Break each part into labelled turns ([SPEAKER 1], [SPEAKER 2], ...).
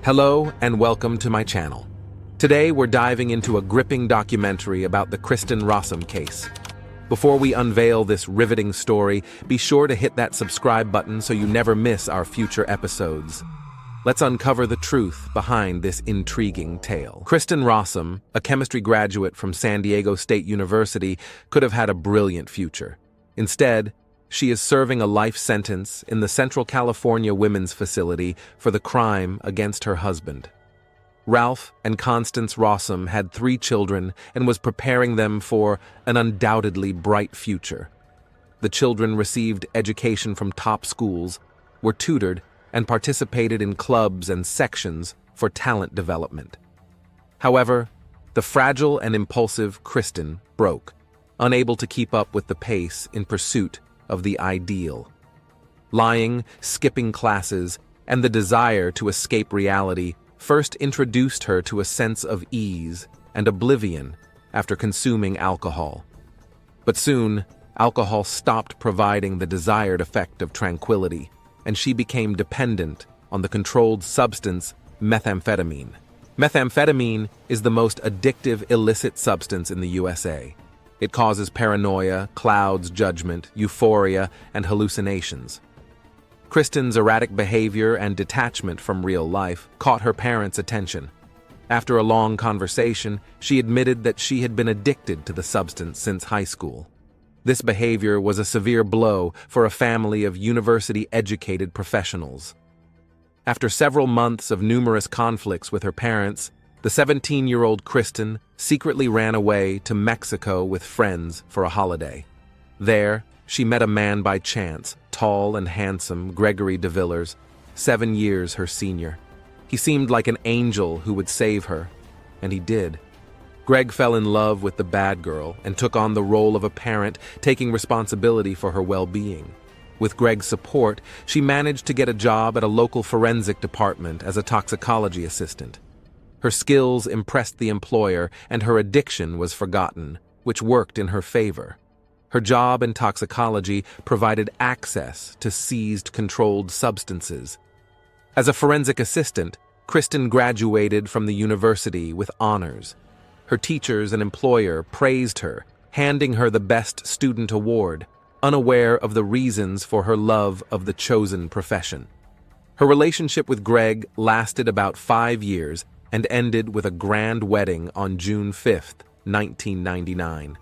[SPEAKER 1] Hello and welcome to my channel. Today we're diving into a gripping documentary about the Kristin Rossum case. Before we unveil this riveting story, be sure to hit that subscribe button so you never miss our future episodes. Let's uncover the truth behind this intriguing tale. Kristin Rossum, a chemistry graduate from San Diego State University, could have had a brilliant future. Instead, she is serving a life sentence in the Central California Women's Facility for the crime against her husband. Ralph and Constance Rossum had 3 children and was preparing them for an undoubtedly bright future. The children received education from top schools, were tutored, and participated in clubs and sections for talent development. However, the fragile and impulsive Kristin broke, unable to keep up with the pace in pursuit of the ideal. Lying, skipping classes, and the desire to escape reality first introduced her to a sense of ease and oblivion after consuming alcohol. But soon, alcohol stopped providing the desired effect of tranquility, and she became dependent on the controlled substance methamphetamine. Methamphetamine is the most addictive illicit substance in the USA. It causes paranoia, clouds judgment, euphoria, and hallucinations. Kristin's erratic behavior and detachment from real life caught her parents' attention. After a long conversation, she admitted that she had been addicted to the substance since high school. This behavior was a severe blow for a family of university-educated professionals. After several months of numerous conflicts with her parents, the 17-year-old Kristin secretly ran away to Mexico with friends for a holiday. There, she met a man by chance, tall and handsome Gregory DeVillers, 7 years her senior. He seemed like an angel who would save her, and he did. Greg fell in love with the bad girl and took on the role of a parent, taking responsibility for her well-being. With Greg's support, she managed to get a job at a local forensic department as a toxicology assistant. Her skills impressed the employer, and her addiction was forgotten, which worked in her favor. Her job in toxicology provided access to seized controlled substances. As a forensic assistant, Kristin graduated from the university with honors. Her teachers and employer praised her, handing her the Best Student Award, unaware of the reasons for her love of the chosen profession. Her relationship with Greg lasted about 5 years and ended with a grand wedding on June 5, 1999.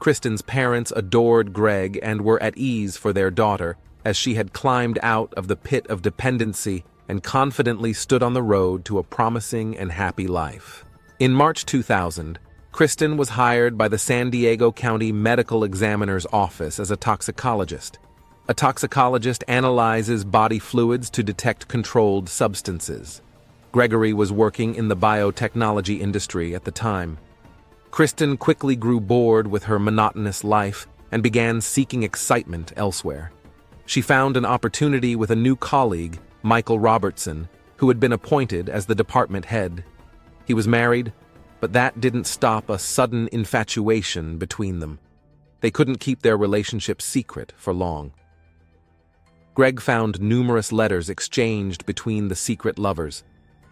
[SPEAKER 1] Kristin's parents adored Greg and were at ease for their daughter, as she had climbed out of the pit of dependency and confidently stood on the road to a promising and happy life. In March 2000, Kristin was hired by the San Diego County Medical Examiner's Office as a toxicologist. A toxicologist analyzes body fluids to detect controlled substances. Gregory was working in the biotechnology industry at the time. Kristin quickly grew bored with her monotonous life and began seeking excitement elsewhere. She found an opportunity with a new colleague, Michael Robertson, who had been appointed as the department head. He was married, but that didn't stop a sudden infatuation between them. They couldn't keep their relationship secret for long. Greg found numerous letters exchanged between the secret lovers.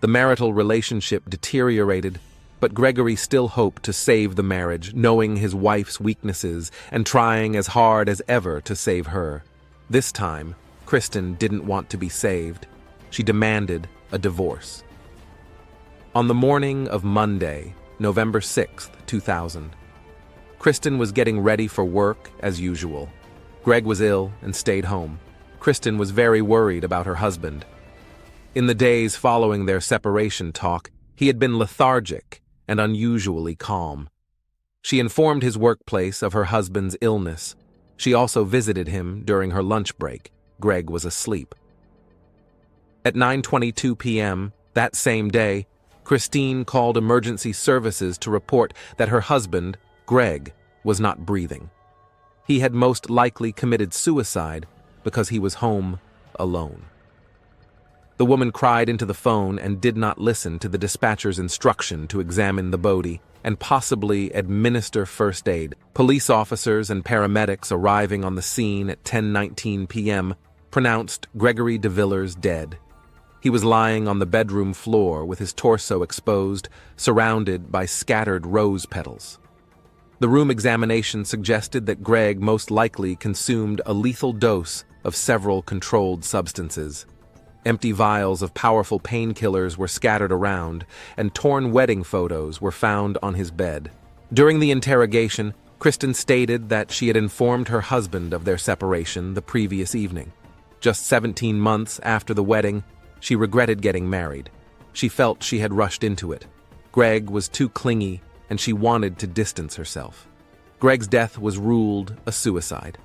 [SPEAKER 1] The marital relationship deteriorated, but Gregory still hoped to save the marriage, knowing his wife's weaknesses and trying as hard as ever to save her. This time, Kristin didn't want to be saved. She demanded a divorce. On the morning of Monday, November 6, 2000, Kristin was getting ready for work as usual. Greg was ill and stayed home. Kristin was very worried about her husband. In the days following their separation talk, he had been lethargic and unusually calm. She informed his workplace of her husband's illness. She also visited him during her lunch break. Greg was asleep. At 9:22 p.m. that same day, Kristin called emergency services to report that her husband, Greg, was not breathing. He had most likely committed suicide because he was home alone. The woman cried into the phone and did not listen to the dispatcher's instruction to examine the body and possibly administer first aid. Police officers and paramedics arriving on the scene at 10:19 p.m. pronounced Gregory DeVillers dead. He was lying on the bedroom floor with his torso exposed, surrounded by scattered rose petals. The room examination suggested that Greg most likely consumed a lethal dose of several controlled substances. Empty vials of powerful painkillers were scattered around, and torn wedding photos were found on his bed. During the interrogation, Kristin stated that she had informed her husband of their separation the previous evening. Just 17 months after the wedding, she regretted getting married. She felt she had rushed into it. Greg was too clingy, and she wanted to distance herself. Greg's death was ruled a suicide.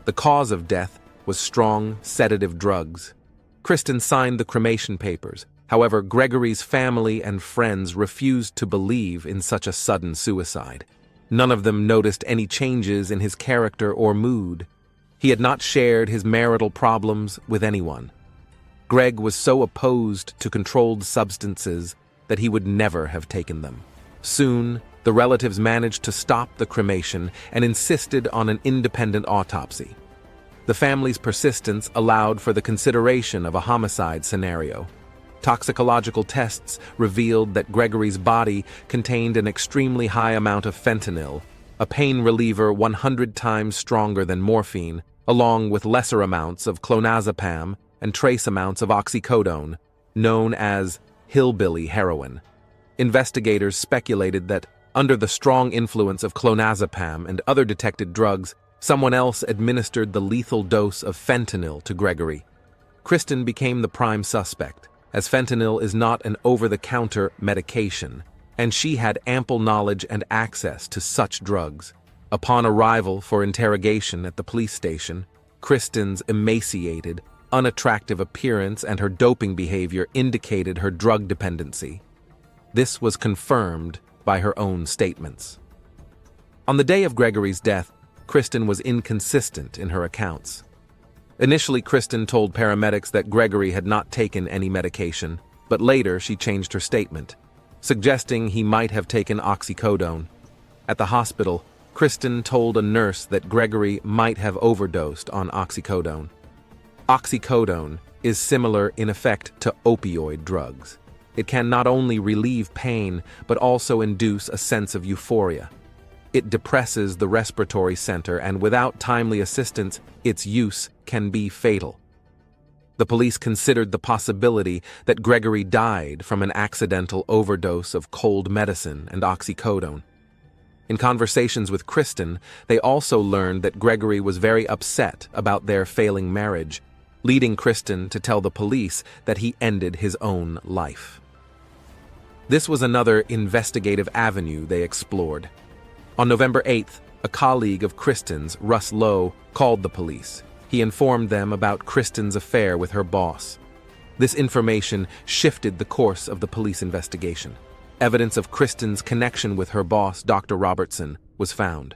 [SPEAKER 1] The cause of death was strong sedative drugs. Kristin signed the cremation papers. However, Gregory's family and friends refused to believe in such a sudden suicide. None of them noticed any changes in his character or mood. He had not shared his marital problems with anyone. Greg was so opposed to controlled substances that he would never have taken them. Soon, the relatives managed to stop the cremation and insisted on an independent autopsy. The family's persistence allowed for the consideration of a homicide scenario. Toxicological tests revealed that Gregory's body contained an extremely high amount of fentanyl, a pain reliever 100 times stronger than morphine, along with lesser amounts of clonazepam and trace amounts of oxycodone, known as hillbilly heroin. Investigators speculated that, under the strong influence of clonazepam and other detected drugs, someone else administered the lethal dose of fentanyl to Gregory. Kristin became the prime suspect, as fentanyl is not an over-the-counter medication, and she had ample knowledge and access to such drugs. Upon arrival for interrogation at the police station, Kristin's emaciated, unattractive appearance and her doping behavior indicated her drug dependency. This was confirmed by her own statements. On the day of Gregory's death, Kristin was inconsistent in her accounts. Initially, Kristin told paramedics that Gregory had not taken any medication, but later she changed her statement, suggesting he might have taken oxycodone. At the hospital, Kristin told a nurse that Gregory might have overdosed on oxycodone. Oxycodone is similar in effect to opioid drugs. It can not only relieve pain, but also induce a sense of euphoria. It depresses the respiratory center, and without timely assistance, its use can be fatal. The police considered the possibility that Gregory died from an accidental overdose of cold medicine and oxycodone. In conversations with Kristin, they also learned that Gregory was very upset about their failing marriage, leading Kristin to tell the police that he ended his own life. This was another investigative avenue they explored. On November 8th, a colleague of Kristin's, Russ Lowe, called the police. He informed them about Kristin's affair with her boss. This information shifted the course of the police investigation. Evidence of Kristin's connection with her boss, Dr. Robertson, was found.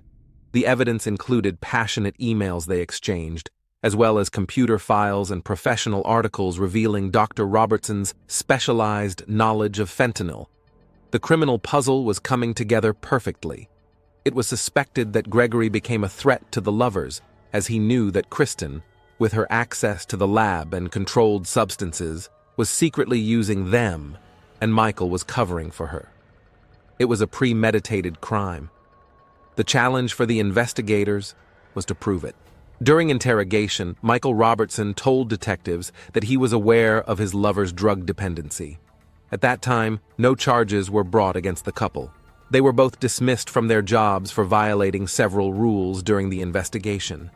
[SPEAKER 1] The evidence included passionate emails they exchanged, as well as computer files and professional articles revealing Dr. Robertson's specialized knowledge of fentanyl. The criminal puzzle was coming together perfectly. It was suspected that Gregory became a threat to the lovers, as he knew that Kristin, with her access to the lab and controlled substances, was secretly using them, and Michael was covering for her. It was a premeditated crime. The challenge for the investigators was to prove it. During interrogation, Michael Robertson told detectives that he was aware of his lover's drug dependency. At that time, no charges were brought against the couple. They were both dismissed from their jobs for violating several rules during the investigation.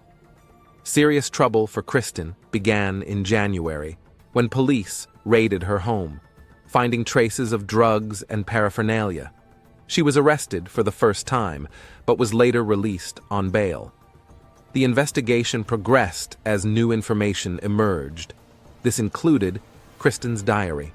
[SPEAKER 1] Serious trouble for Kristin began in January, when police raided her home, finding traces of drugs and paraphernalia. She was arrested for the first time, but was later released on bail. The investigation progressed as new information emerged. This included Kristin's diary.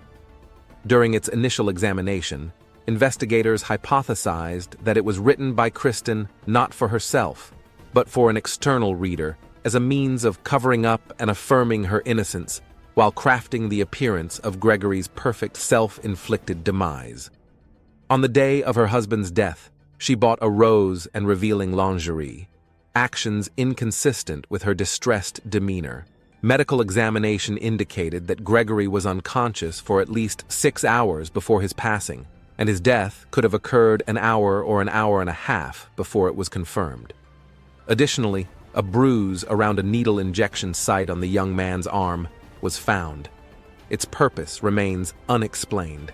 [SPEAKER 1] During its initial examination, investigators hypothesized that it was written by Kristin not for herself, but for an external reader, as a means of covering up and affirming her innocence while crafting the appearance of Gregory's perfect self-inflicted demise. On the day of her husband's death, she bought a rose and revealing lingerie, actions inconsistent with her distressed demeanor. Medical examination indicated that Gregory was unconscious for at least 6 hours before his passing, and his death could have occurred an hour or an hour and a half before it was confirmed. Additionally, a bruise around a needle injection site on the young man's arm was found. Its purpose remains unexplained.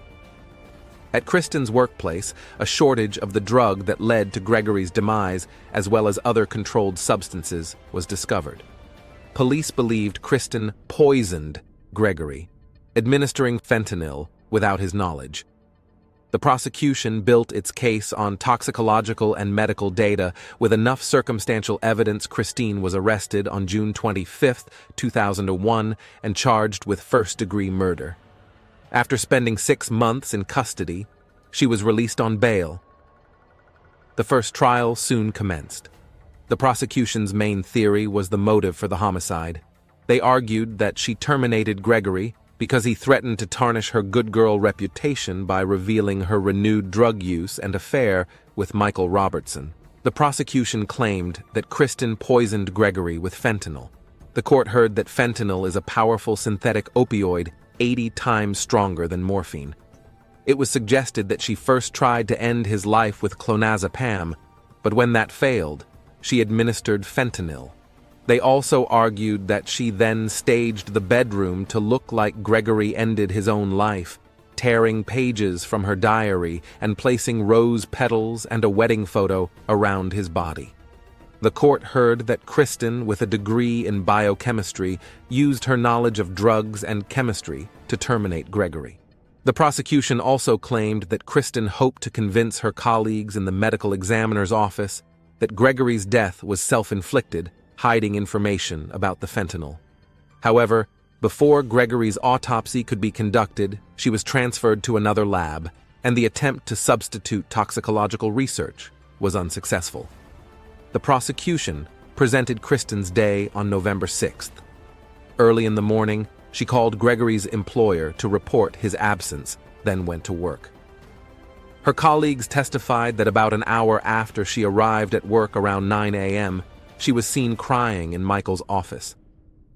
[SPEAKER 1] At Kristin's workplace, a shortage of the drug that led to Gregory's demise, as well as other controlled substances, was discovered. Police believed Kristin poisoned Gregory, administering fentanyl without his knowledge. The prosecution built its case on toxicological and medical data. With enough circumstantial evidence, Kristin was arrested on June 25, 2001, and charged with first-degree murder. After spending 6 months in custody, she was released on bail. The first trial soon commenced. The prosecution's main theory was the motive for the homicide. They argued that she terminated Gregory because he threatened to tarnish her good girl reputation by revealing her renewed drug use and affair with Michael Robertson. The prosecution claimed that Kristin poisoned Gregory with fentanyl. The court heard that fentanyl is a powerful synthetic opioid 80 times stronger than morphine. It was suggested that she first tried to end his life with clonazepam, but when that failed, she administered fentanyl. They also argued that she then staged the bedroom to look like Gregory ended his own life, tearing pages from her diary and placing rose petals and a wedding photo around his body. The court heard that Kristin, with a degree in biochemistry, used her knowledge of drugs and chemistry to terminate Gregory. The prosecution also claimed that Kristin hoped to convince her colleagues in the medical examiner's office that Gregory's death was self-inflicted, hiding information about the fentanyl. However, before Gregory's autopsy could be conducted, she was transferred to another lab, and the attempt to substitute toxicological research was unsuccessful. The prosecution presented Kristin's day on November 6th. Early in the morning, she called Gregory's employer to report his absence, then went to work. Her colleagues testified that about an hour after she arrived at work around 9 a.m., she was seen crying in Michael's office.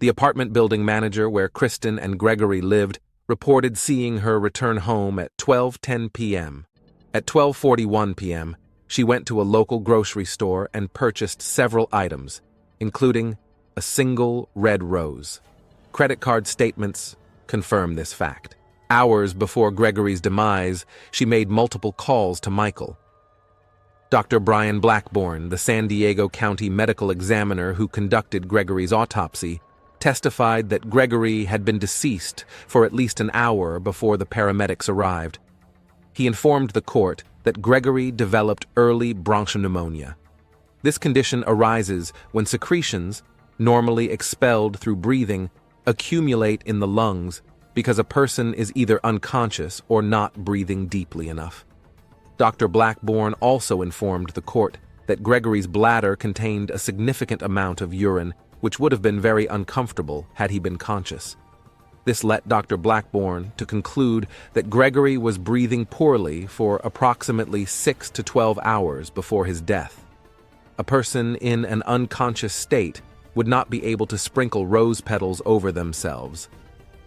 [SPEAKER 1] The apartment building manager where Kristin and Gregory lived reported seeing her return home at 12:10 p.m. At 12:41 p.m., she went to a local grocery store and purchased several items, including a single red rose. Credit card statements confirm this fact. Hours before Gregory's demise, she made multiple calls to Michael. Dr. Brian Blackburn, the San Diego County medical examiner who conducted Gregory's autopsy, testified that Gregory had been deceased for at least an hour before the paramedics arrived. He informed the court that Gregory developed early bronchopneumonia. This condition arises when secretions, normally expelled through breathing, accumulate in the lungs because a person is either unconscious or not breathing deeply enough. Dr. Blackburn also informed the court that Gregory's bladder contained a significant amount of urine, which would have been very uncomfortable had he been conscious. This led Dr. Blackburn to conclude that Gregory was breathing poorly for approximately 6 to 12 hours before his death. A person in an unconscious state would not be able to sprinkle rose petals over themselves.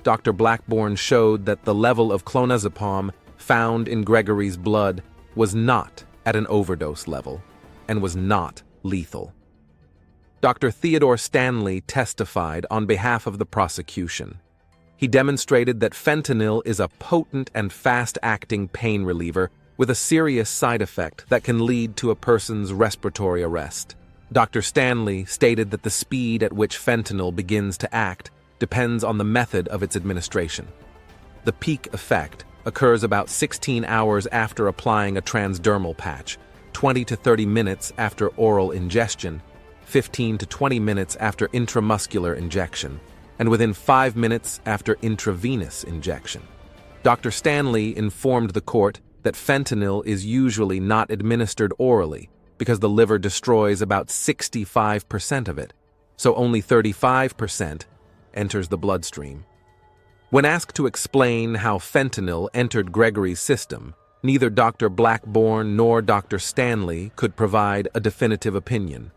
[SPEAKER 1] Dr. Blackburn showed that the level of clonazepam found in Gregory's blood was not at an overdose level and was not lethal. Dr. Theodore Stanley testified on behalf of the prosecution. He demonstrated that fentanyl is a potent and fast-acting pain reliever with a serious side effect that can lead to a person's respiratory arrest. Dr. Stanley stated that the speed at which fentanyl begins to act depends on the method of its administration. The peak effect occurs about 16 hours after applying a transdermal patch, 20 to 30 minutes after oral ingestion, 15 to 20 minutes after intramuscular injection, and within 5 minutes after intravenous injection. Dr. Stanley informed the court that fentanyl is usually not administered orally because the liver destroys about 65% of it, so only 35% enters the bloodstream. When asked to explain how fentanyl entered Gregory's system, neither Dr. Blackburn nor Dr. Stanley could provide a definitive opinion.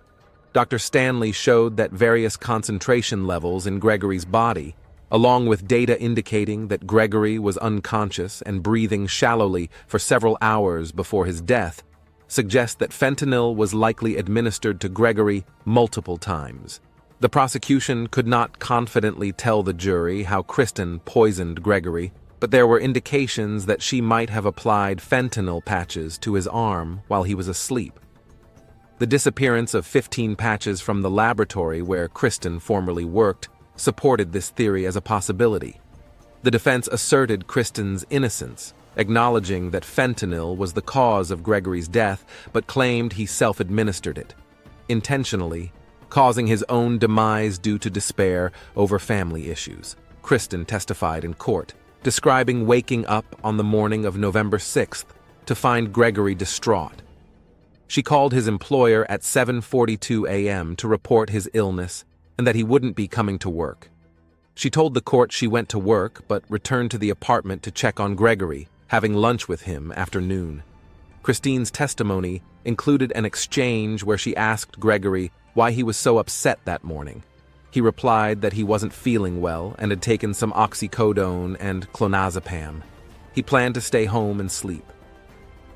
[SPEAKER 1] Dr. Stanley showed that various concentration levels in Gregory's body, along with data indicating that Gregory was unconscious and breathing shallowly for several hours before his death, suggest that fentanyl was likely administered to Gregory multiple times. The prosecution could not confidently tell the jury how Kristin poisoned Gregory, but there were indications that she might have applied fentanyl patches to his arm while he was asleep. The disappearance of 15 patches from the laboratory where Kristin formerly worked supported this theory as a possibility. The defense asserted Kristin's innocence, acknowledging that fentanyl was the cause of Gregory's death, but claimed he self-administered it, intentionally, causing his own demise due to despair over family issues. Kristin testified in court, describing waking up on the morning of November 6th to find Gregory distraught. She called his employer at 7:42 a.m. to report his illness and that he wouldn't be coming to work. She told the court she went to work but returned to the apartment to check on Gregory, having lunch with him after noon. Kristin's testimony included an exchange where she asked Gregory why he was so upset that morning. He replied that he wasn't feeling well and had taken some oxycodone and clonazepam. He planned to stay home and sleep.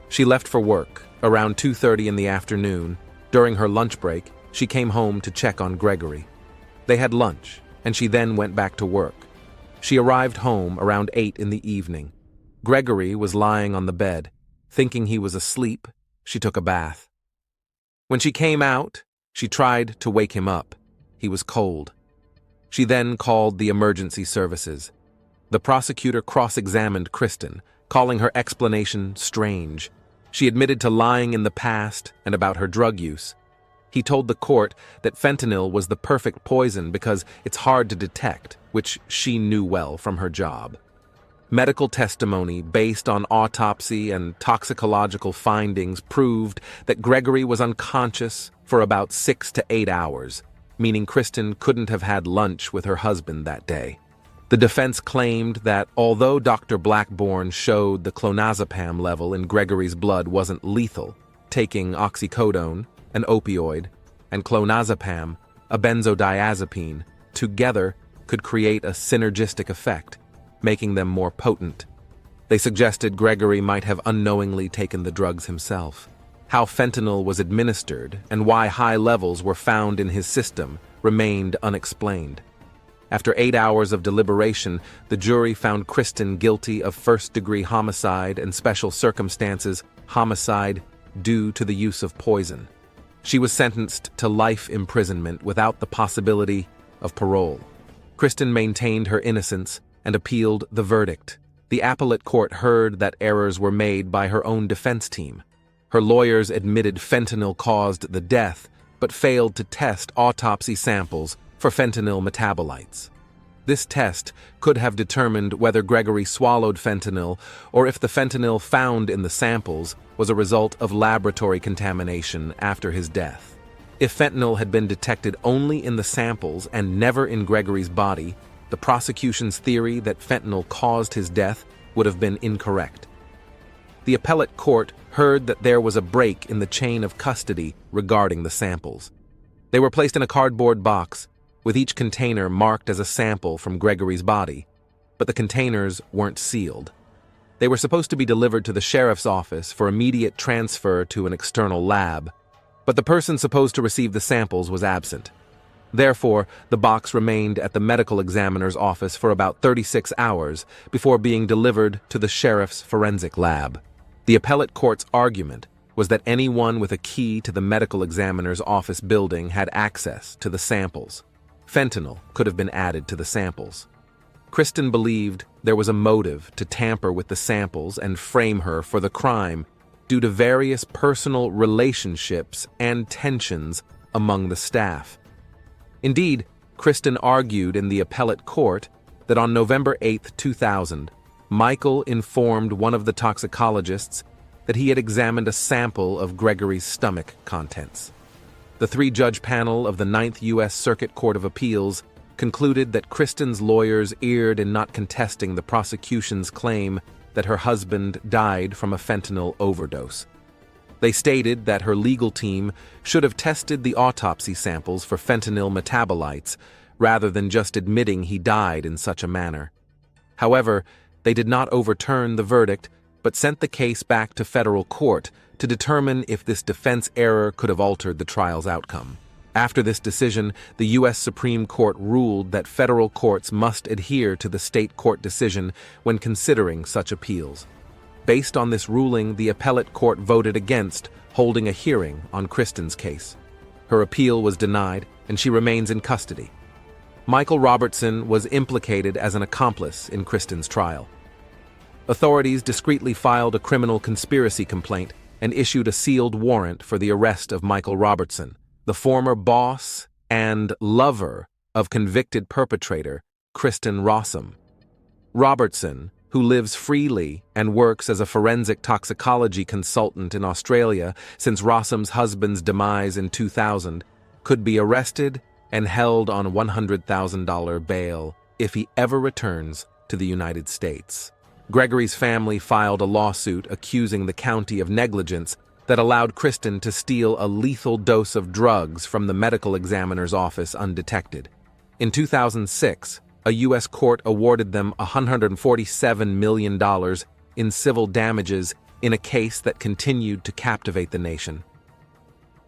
[SPEAKER 1] She left for work around 2:30 in the afternoon. During her lunch break, she came home to check on Gregory. They had lunch, and she then went back to work. She arrived home around 8 in the evening. Gregory was lying on the bed. Thinking he was asleep, she took a bath. When she came out, she tried to wake him up. He was cold. She then called the emergency services. The prosecutor cross-examined Kristin, calling her explanation strange. She admitted to lying in the past and about her drug use. He told the court that fentanyl was the perfect poison because it's hard to detect, which she knew well from her job. Medical testimony based on autopsy and toxicological findings proved that Gregory was unconscious for about 6 to 8 hours, meaning Kristin couldn't have had lunch with her husband that day. The defense claimed that although Dr. Blackburn showed the clonazepam level in Gregory's blood wasn't lethal, taking oxycodone, an opioid, and clonazepam, a benzodiazepine, together could create a synergistic effect, making them more potent. They suggested Gregory might have unknowingly taken the drugs himself. How fentanyl was administered and why high levels were found in his system remained unexplained. After 8 hours of deliberation, the jury found Kristin guilty of first-degree homicide and special circumstances homicide due to the use of poison. She was sentenced to life imprisonment without the possibility of parole. Kristin maintained her innocence and appealed the verdict. The appellate court heard that errors were made by her own defense team. Her lawyers admitted fentanyl caused the death, but failed to test autopsy samples for fentanyl metabolites. This test could have determined whether Gregory swallowed fentanyl or if the fentanyl found in the samples was a result of laboratory contamination after his death. If fentanyl had been detected only in the samples and never in Gregory's body, the prosecution's theory that fentanyl caused his death would have been incorrect. The appellate court heard that there was a break in the chain of custody regarding the samples. They were placed in a cardboard box, with each container marked as a sample from Gregory's body, but the containers weren't sealed. They were supposed to be delivered to the sheriff's office for immediate transfer to an external lab, but the person supposed to receive the samples was absent. Therefore, the box remained at the medical examiner's office for about 36 hours before being delivered to the sheriff's forensic lab. The appellate court's argument was that anyone with a key to the medical examiner's office building had access to the samples. Fentanyl could have been added to the samples. Kristin believed there was a motive to tamper with the samples and frame her for the crime due to various personal relationships and tensions among the staff. Indeed, Kristin argued in the appellate court that on November 8, 2000, Michael informed one of the toxicologists that he had examined a sample of Gregory's stomach contents. The three-judge panel of the 9th U.S. Circuit Court of Appeals concluded that Kristin's lawyers erred in not contesting the prosecution's claim that her husband died from a fentanyl overdose. They stated that her legal team should have tested the autopsy samples for fentanyl metabolites rather than just admitting he died in such a manner. However, they did not overturn the verdict, but sent the case back to federal court to determine if this defense error could have altered the trial's outcome. After this decision, the U.S. Supreme Court ruled that federal courts must adhere to the state court decision when considering such appeals. Based on this ruling, the appellate court voted against holding a hearing on Kristin's case. Her appeal was denied, and she remains in custody. Michael Robertson was implicated as an accomplice in Kristin's trial. Authorities discreetly filed a criminal conspiracy complaint and issued a sealed warrant for the arrest of Michael Robertson, the former boss and lover of convicted perpetrator Kristin Rossum. Robertson, who lives freely and works as a forensic toxicology consultant in Australia since Rossum's husband's demise in 2000, could be arrested and held on $100,000 bail if he ever returns to the United States. Gregory's family filed a lawsuit accusing the county of negligence that allowed Kristin to steal a lethal dose of drugs from the medical examiner's office undetected. In 2006, a U.S. court awarded them $147 million in civil damages in a case that continued to captivate the nation.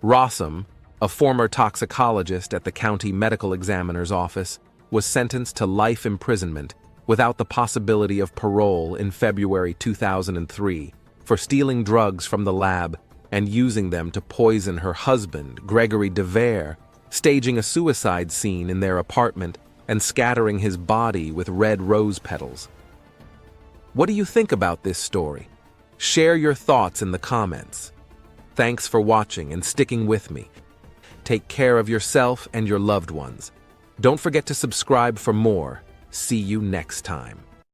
[SPEAKER 1] Rossum, a former toxicologist at the county medical examiner's office, was sentenced to life imprisonment without the possibility of parole in February 2003 for stealing drugs from the lab and using them to poison her husband, Gregory DeVere, staging a suicide scene in their apartment and scattering his body with red rose petals. What do you think about this story? Share your thoughts in the comments. Thanks for watching and sticking with me. Take care of yourself and your loved ones. Don't forget to subscribe for more. See you next time.